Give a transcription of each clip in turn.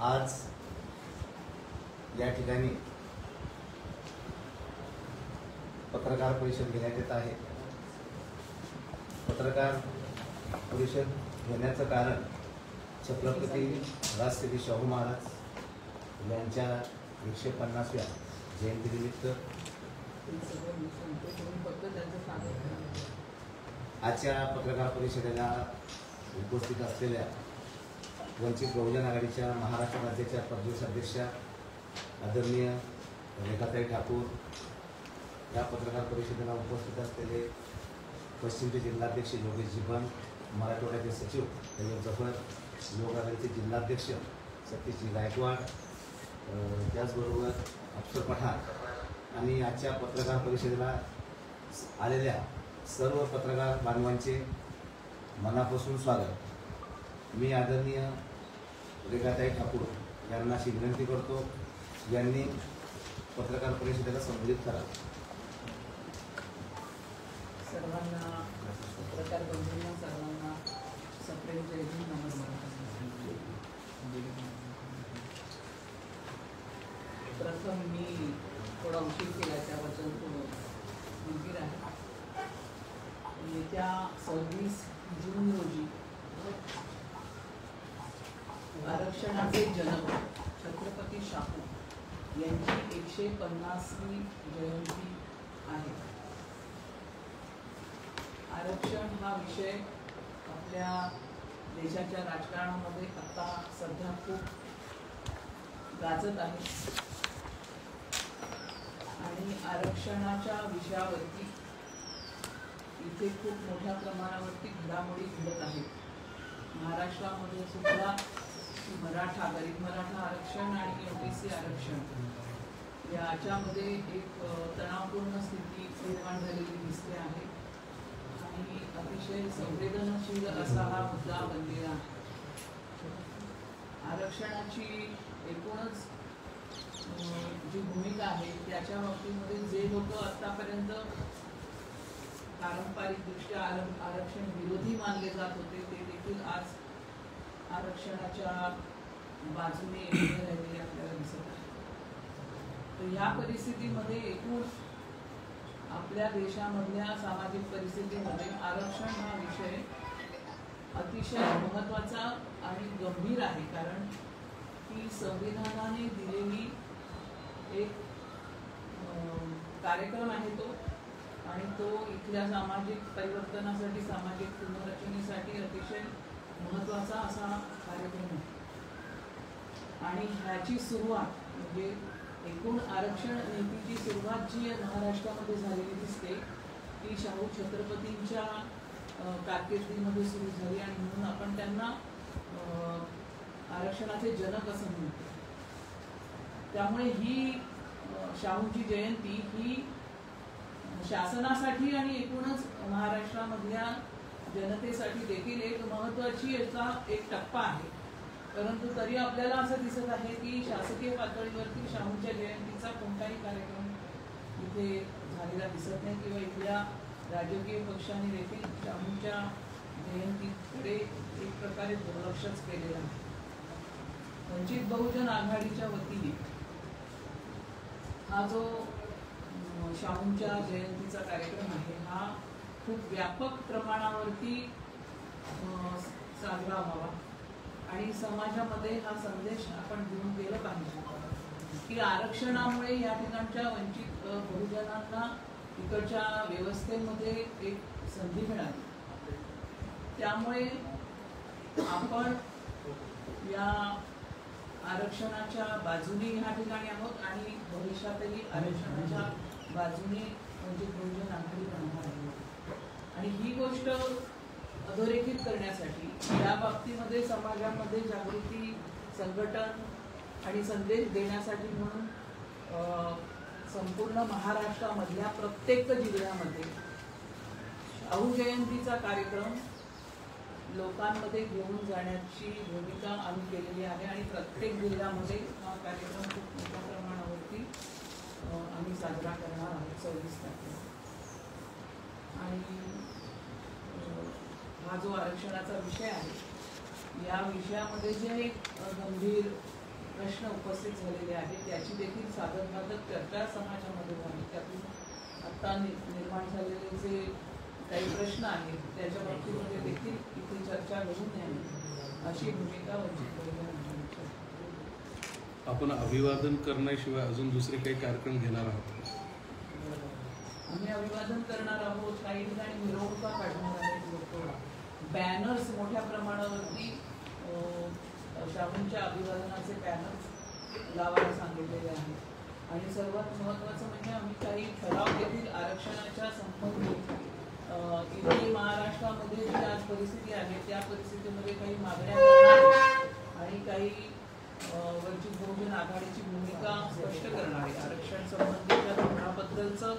आज या ठिकाणी पत्रकार परिषद घेण्यात येत आहे। पत्रकार परिषद घेण्याचं कारण छत्रपती राजश्री शाहू महाराज यांच्या 150व्या जयंतीनिमित्त आजच्या पत्रकार परिषदेला उपस्थित असलेल्या वंचित बहुजन आघाडीच्या महाराष्ट्र राज्याच्या प्रदेश अध्यक्षा आदरणीय रेखाताई ठाकूर, या पत्रकार परिषदेला उपस्थित असलेले पश्चिमचे जिल्हाध्यक्ष योगेश जिबन, मराठवाड्याचे सचिव तैयब जफर, युवक आघाडीचे जिल्हाध्यक्ष सतीशजी गायकवाड, त्याचबरोबर अफसर पठाण आणि आजच्या पत्रकार परिषदेला आलेल्या सर्व पत्रकार बांधवांचे मनापासून स्वागत। मी आदरणीय रेखाताई ठाकूर यांना अशी विनंती करतो, यांनी पत्रकार परिषदेला संबोधित करावं। सर्वांना पत्रकार बंधूंना सर्वांना सप्रेम जय हिंद, नमस्कार। प्रथम मी थोडा उशीर केला त्याबद्दल गंभीर आहे। येत्या 26 जून रोजी आरक्षणाचे जनक छत्रपती शाहू यांची 150वी जयंती आहे। आरक्षण हा विषय आपल्या देशाच्या राजकारणामध्ये आता सध्या खूप गाजत आहे आणि आरक्षणाच्या विषयावरती इथे खूप मोठ्या प्रमाणावरती घडामोडी घडत आहेत। महाराष्ट्रामध्ये सुद्धा मराठा, गरीब मराठा आरक्षण आणि ओबीसी आरक्षण याच्यामध्ये एक तणावपूर्ण स्थिती निर्माण झालेली दिसते आहे आणि अतिशय संवेदनशील असा हा मुद्दा बनलेला आहे। आरक्षणाची एकूणच जी भूमिका आहे त्याच्या बाबतीमध्ये जे लोक आतापर्यंत पारंपरिकदृष्ट्या आरक्षण विरोधी मानले जात होते ते देखील आज आरक्षणाच्या बाजूने उभे राहिलेले आपल्याला दिसत आहे। तर या परिस्थितीमध्ये एकूण आपल्या देशामधल्या सामाजिक परिस्थितीमध्ये आरक्षण हा विषय अतिशय महत्त्वाचा आणि गंभीर आहे, कारण की संविधानाने दिलेली एक कार्यक्रम आहे तो, आणि तो इथल्या सामाजिक परिवर्तनासाठी, सामाजिक पुनर्रचनेसाठी अतिशय महत्त्वाचा असा कार्यक्रम आहे। आणि ह्याची सुरुवात म्हणजे एकूण आरक्षण नीतीची सुरुवात जी महाराष्ट्रामध्ये झालेली दिसते ती शाहू छत्रपतींच्या कारकिर्दीमध्ये सुरू झाली आणि म्हणून आपण त्यांना आरक्षणाचे जनक असं म्हणतो। त्यामुळे ही शाहूंची जयंती ही शासनासाठी आणि एकूणच महाराष्ट्रामधल्या जनतेसाठी देखील एक महत्त्वाची याचा एक टप्पा आहे। परंतु तरी आपल्याला असं दिसत आहे की शासकीय पातळीवरती शाहूंच्या जयंतीचा कोणताही कार्यक्रम इथे झालेला दिसत नाही किंवा इथल्या राजकीय पक्षांनी देखील शाहूंच्या जयंतीकडे एक प्रकारे दुर्लक्षच केलेलं आहे। वंचित बहुजन आघाडीच्या वतीने हा जो शाहूंच्या जयंतीचा कार्यक्रम आहे हा खूप व्यापक प्रमाणावरती साजरा व्हावा आणि समाजामध्ये हा संदेश आपण घेऊन गेला पाहिजे की आरक्षणामुळे या ठिकाणच्या वंचित बहुजनांना इकडच्या व्यवस्थेमध्ये एक संधी मिळाली। त्यामुळे आपण या आरक्षणाच्या बाजूने ह्या ठिकाणी आहोत आणि भविष्यातही आरक्षणाच्या बाजूने वंचित बहुजन आघाडी राहणार आहे। आणि ही गोष्ट अधोरेखित करण्यासाठी या बाबतीमध्ये समाजामध्ये जागृती, संघटन आणि संदेश देण्यासाठी म्हणून संपूर्ण महाराष्ट्रामधल्या प्रत्येक जिल्ह्यामध्ये शाहू जयंतीचा कार्यक्रम लोकांमध्ये घेऊन जाण्याची भूमिका आम्ही केलेली आहे आणि प्रत्येक जिल्ह्यामध्ये हा कार्यक्रम खूप मोठ्या प्रमाणावरती आम्ही साजरा करणार आहोत 26 तारखेला। आणि हा जो आरक्षणाचा विषय आहे या विषयामध्ये जे गंभीर प्रश्न उपस्थित झालेले आहेत त्याची देखील साधकबाधक चर्चा समाजामध्ये झाली. त्यातून आता निर्माण झालेले जे काही प्रश्न आहेत त्याच्या बाबतीमध्ये देखील इथे चर्चा घडून यावी अशी भूमिका वंचित बहुजन आघाडीची आहे. आपण अभिवादन करण्याशिवाय अजून दुसरे काही कार्यक्रम घेणार आहात? आम्ही अभिवादन करणार आहोत, काही ठिकाणी मिरवणुका काढणार आहेत लोक, बॅनर्स मोठ्या प्रमाणावरती शाहूंच्या अभिवादनाचे बॅनर्स लावायला सांगितलेले आहेत. आणि सर्वात महत्त्वाचं म्हणजे आम्ही काही ठराव देखील आरक्षणाच्या संबंधित इथे महाराष्ट्रामध्ये जी आज परिस्थिती आहे त्या परिस्थितीमध्ये काही मागण्या करणार आणि काही वंचित बहुजन आघाडीची भूमिका स्पष्ट करणार आहे. आरक्षण संबंधीच्या धोरणाबद्दलचं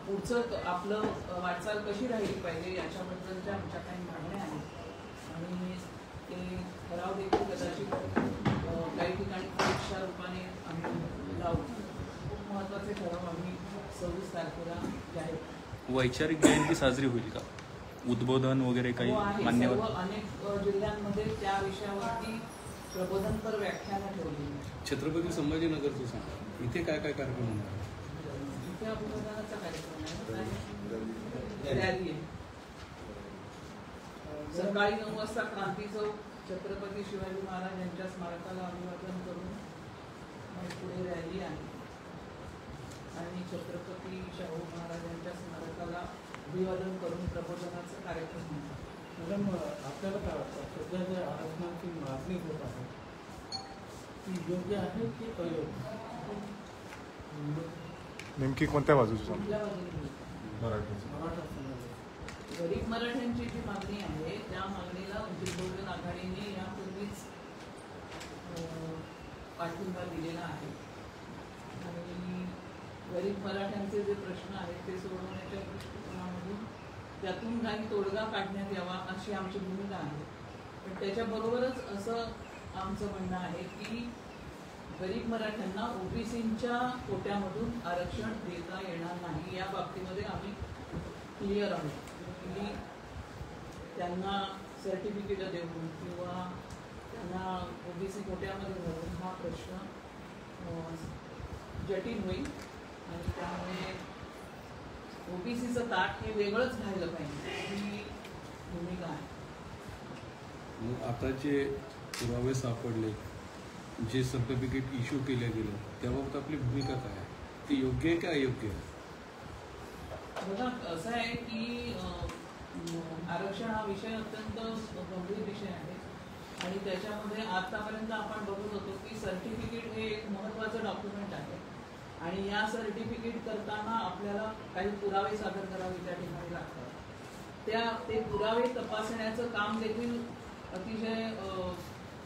पुढचं आपलं वाटचाल कशी राहिली पाहिजे याच्याबद्दलच्या आमच्या काही मागण्या आहेत आणि ते ठराव देखील कदाचित काही ठिकाणी परीक्षा रूपाने आम्ही लावू. खूप महत्त्वाचे ठराव आम्ही 26 तारखेला जाहीर. वैचारिक जयंती साजरी होईल का? उद्बोधन वगैरे काही मान्यवर? अनेक जिल्ह्यांमध्ये त्या विषयावरती प्रबोधनपर व्याख्यानं ठेवली. छत्रपती संभाजीनगरचं सांगा, इथे काय काय कार्यक्रम होणार? इथे अभिवादनाचा कार्यक्रम आहे, रॅली आहे. सकाळी 9 वाजता क्रांती चौक छत्रपती शिवाजी महाराज यांच्या स्मारकाला अभिवादन करून पुढे रॅली आहे आणि छत्रपती शाहू महाराजांच्या स्मारकाला अभिवादन करून प्रबोधनाचा कार्यक्रम आहे. मॅडम, आपल्याला काय वाटतं सध्या जे आरक्षणाची मागणी होत आहे ती योग्य आहे की अयोग्य? नेमकी कोणत्या बाजूची? कुठल्या बाजूने? मराठा गरीब मराठ्यांची जी मागणी आहे त्या मागणीला वंचित बहुजन आघाडीने यापूर्वीच पाठिंबा दिलेला आहे आणि गरीब मराठ्यांचे जे प्रश्न आहेत ते सोडवण्याच्या दृष्टिकोनामधून त्यातून काही तोडगा काढण्यात यावा अशी आमची भूमिका आहे. पण त्याच्याबरोबरच असं आमचं म्हणणं आहे की गरीब मराठ्यांना ओबीसींच्या कोट्यामधून आरक्षण देता येणार नाही या बाबतीमध्ये आम्ही क्लिअर आहोत की त्यांना सर्टिफिकेट देऊन किंवा त्यांना ओबीसी कोट्यामध्ये भरून हा प्रश्न जटिल होईल आणि त्यामुळे ओबीसीचं ताट हे वेगळंच राहिलं पाहिजे ही भूमिका आहे. मग आता जे पुरावे सापडले, जे सर्टिफिकेट इश्यू केलं गेलं त्याबाबत आपली भूमिका काय आहे? ती योग्य आहे की अयोग्य आहे? बघा, असं आहे की आरक्षण हा विषय अत्यंत गंभीर विषय आहे आणि त्याच्यामध्ये आतापर्यंत आपण बघत होतो की सर्टिफिकेट हे एक महत्त्वाचं डॉक्युमेंट आहे आणि या सर्टिफिकेट करताना आपल्याला काही पुरावे सादर करावे त्या ठिकाणी लागतात. ते पुरावे तपासण्याचं काम देखील अतिशय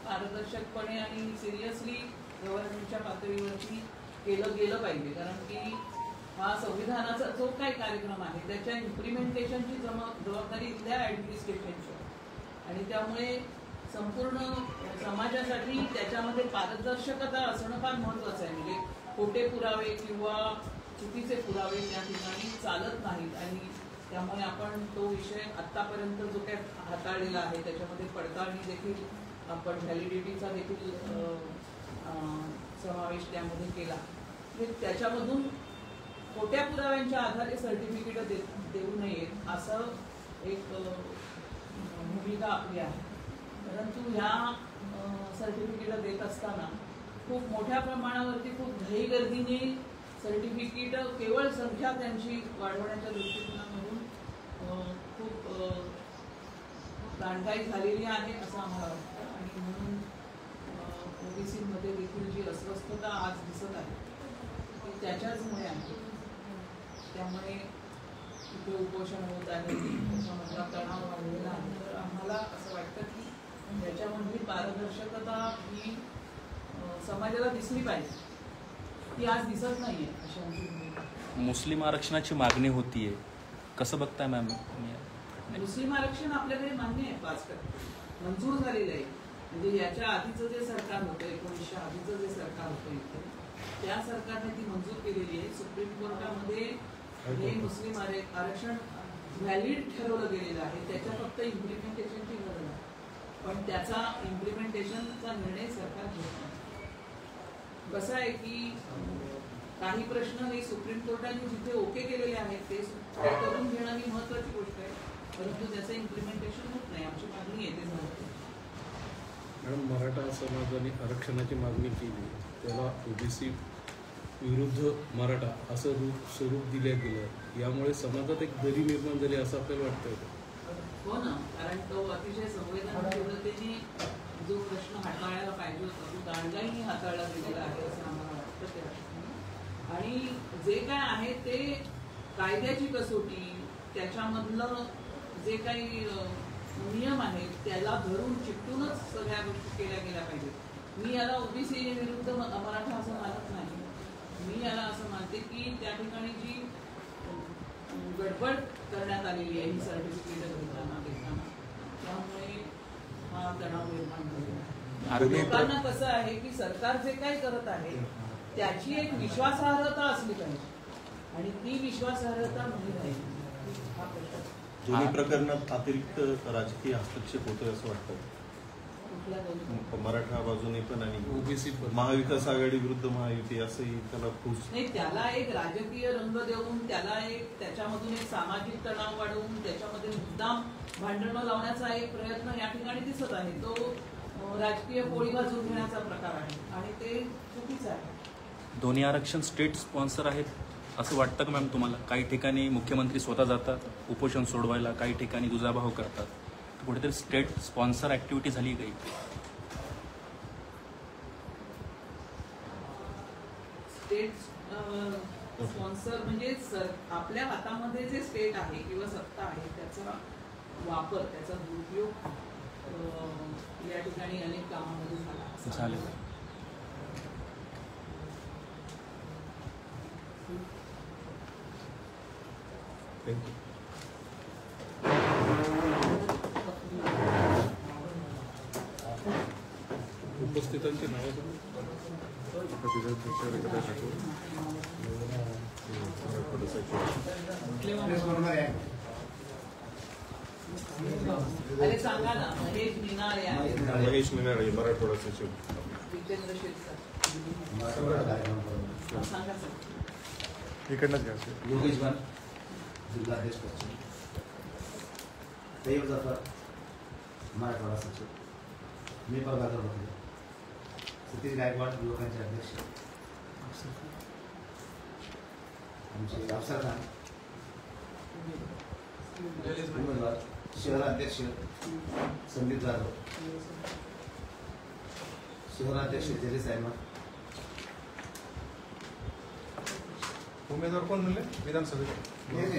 पारदर्शकपणे आणि सिरियसली गव्हर्नमेंटच्या पातळीवरती केलं गेलं पाहिजे. कारण की हा संविधानाचा जो काही कार्यक्रम आहे त्याच्या इम्प्लिमेंटेशनची जबाबदारी इथल्या ॲडमिनिस्ट्रेशनची आणि त्यामुळे संपूर्ण समाजासाठी त्याच्यामध्ये पारदर्शकता असणं फार महत्त्वाचं आहे. म्हणजे खोटे पुरावे किंवा चुकीचे पुरावे त्या ठिकाणी चालत नाहीत आणि त्यामुळे आपण तो विषय आत्तापर्यंत जो काही हाताळलेला आहे त्याच्यामध्ये पडताळणी देखील आपण व्हॅलिडिटीचा देखील समावेश त्यामध्ये केला. त्याच्यामधून खोट्या पुराव्यांच्या आधारे सर्टिफिकेट देऊ नयेत असं एक भूमिका आपली आहे. परंतु ह्या सर्टिफिकेट देत असताना खूप मोठ्या प्रमाणावरती खूप घाईगर्दीने सर्टिफिकेट केवळ संख्या त्यांची वाढवण्याच्या दृष्टिकोनामधून खूप दांडगाई झालेली आहे असं आम्हाला वाटतं आणि म्हणून ओबीसीमध्ये देखील जी अस्वस्थता आज दिसत आहे ती त्याच्याचमुळे आहे. त्यामुळे तिथे उपोषण होत आहे, त्याच्यामधला तणाव वाढलेला आहे. तर आम्हाला असं वाटतं की याच्यामधली पारदर्शकता ही समाजाला दिसली पाहिजे, ती आज दिसत नाहीये अशी आमची भूमिका. मुस्लिम आरक्षणाची मागणी होतीये, कसं बघताय मॅम? मुस्लिम आरक्षण आपल्याकडे मान्य आहे, 5% मंजूर झालेलं आहे. म्हणजे याच्या आधीचं जे सरकार होतं 1900 आधीचं जे सरकार होतं इथे त्या सरकारने ती मंजूर केलेली आहे. सुप्रीम कोर्टामध्ये हे मुस्लिम आरक्षण व्हॅलिड ठरवलं गेलेलं आहे. त्याच्या फक्त इम्प्लिमेंटेशनची गरज आहे. पण त्याचा इम्प्लिमेंटेशनचा निर्णय सरकार घेत नाही. कसं आहे की काही प्रश्न हे सुप्रीम कोर्टाने जिथे ओके केलेले आहेत ते करून घेणं ही महत्वाची गोष्ट आहे, परंतु त्याचं इम्प्लिमेंटेशन होत नाही. आमची मागणी आहे ते झालं. मॅडम, मराठा समाजाने आरक्षणाची मागणी केली, त्याला ओबीसी विरुद्ध मराठा असं स्वरूप दिलं गेलं, यामुळे समाजात एक दरी निर्माण झाली असं आपल्याला वाटतंय. हो ना, कारण तो अतिशय संवेदनशीलतेने जो प्रश्न हाताळायला पाहिजे होता तो दांडगाईने हाताळला गेलेला आहे असं आम्हाला वाटतं त्या ठिकाणी. आणि जे काय आहे ते कायद्याची कसोटी, त्याच्यामधलं जे काही नियम आहेत त्याला धरून चिकटूनच सगळ्या गोष्टी केल्या गेल्या पाहिजेत. मी याला ओबीसी विरुद्ध मराठा असं मानत नाही. मी याला असं मानते की त्या ठिकाणी जी गडबड करण्यात आलेली आहे ही सर्टिफिकेट घेताना त्यामुळे हा तणाव निर्माण झालेला आहे. लोकांना कसं आहे की सरकार जे काही करत आहे त्याची एक विश्वासार्हता असली पाहिजे आणि ती विश्वासार्हता नाही राहिली. हा प्रश्न दोन्ही प्रकरणात अतिरिक्त राजकीय हस्तक्षेप होतोय असं वाटतं. मराठा बाजूने पण आणि ओबीसी महाविकास आघाडी विरुद्ध महायुती असंही त्याला खूप नाही, त्याला एक राजकीय रंग देऊन त्याला एक त्याच्यामधून एक सामाजिक तणाव वाढवून त्याच्यामध्ये मुद्दाम भांडणं लावण्याचा एक प्रयत्न या ठिकाणी दिसत आहे. तो राजकीय पोळी भाजून घेण्याचा प्रकार आहे आणि ते चुकीचं आहे. दोन्ही आरक्षण स्टेट स्पॉन्सर आहेत असं वाटतं का मॅम तुम्हाला? काही ठिकाणी मुख्यमंत्री स्वतः जातात उपोषण सोडवायला, काही ठिकाणी दुजाभाव करतात. कुठेतरी स्टेट स्पॉन्सर ऍक्टिव्हिटी झाली काही? स्टेट स्पॉन्सर म्हणजे आपल्या हातामध्ये जे स्टेट आहे किंवा सत्ता आहे त्याचा वापर, त्याचा दुरुपयोग या ठिकाणी अनेक कामामध्ये झाला. झालेलं थँक्यू. उपस्थितांची नावं अरे सांगा ना, महेश निनाळे आहे, महेश मिनाळे, मराठवाडा सचिव. जितेंद्र शेट्टी सांगा सर. इकडनंच घ्यायचं. योगेश बन, जिल्हाध्यक्ष पश्चिम. तैयब जाफर, मराठवाडा सचिव. मी प्रभाकर भोसले. सतीश गायकवाड, युवकांचे अध्यक्ष. आमचे अफसर खान उमेदवार. शहराध्यक्ष संदीप जाधव. शहराध्यक्ष जलीस अहमद. उमेदवार कोण म्हणले? विधानसभेत. नाही